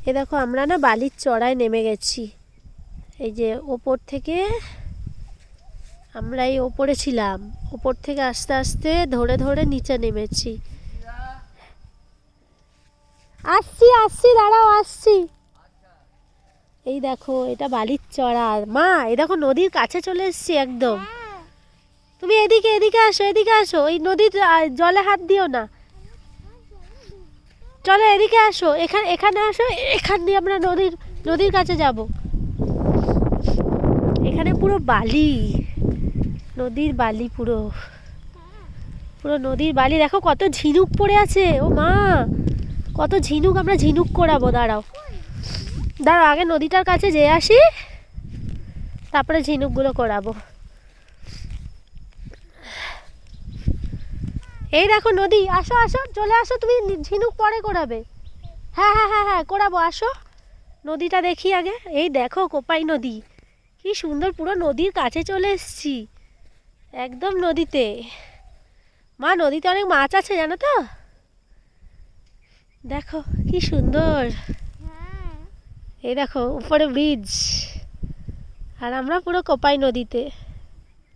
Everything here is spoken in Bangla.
এ দেখো আমরা না বালির চড়ায় নেমে গেছি। এই যে ওপর থেকে আমরা এই ওপরে ছিলাম, ওপর থেকে আস্তে আস্তে ধরে ধরে নিচে নেমেছি। আসছি আসছি, দাঁড়াও আসছি। এই দেখো এটা বালির চড়া। মা এই দেখো নদীর কাছে চলে এসেছি একদম। তুমি এদিকে এদিকে আসো, এদিকে আসো, ওই নদীর জলে হাত দিও না। চলো এদিকে আসো, এখানে এখানে আসো, এখান দিয়ে আমরা নদীর কাছে যাব। এখানে পুরো বালি, নদীর বালি, পুরো পুরো নদীর বালি। দেখো কত ঝিনুক পড়ে আছে। ও মা, কত ঝিনুক। আমরা ঝিনুক করাবো, দাঁড়াও দাঁড়াও, আগে নদীটার কাছে যেয়ে আসি, তারপরে ঝিনুকগুলো করাবো। এই দেখো নদী, আসো আসো, চলে আসো। তুমি ঝিনুক পরে করাবে? হ্যাঁ হ্যাঁ হ্যাঁ হ্যাঁ, করাবো, আসো। নদীটা দেখি আগে। এই দেখো কোপাই নদী, কি সুন্দর। পুরো নদীর কাছে চলে এসেছি, একদম নদীতে। মা নদীতে অনেক মাছ আছে জানো তো। দেখো কি সুন্দর। এই দেখো উপরে ব্রিজ, আর আমরা পুরো কোপাই নদীতে।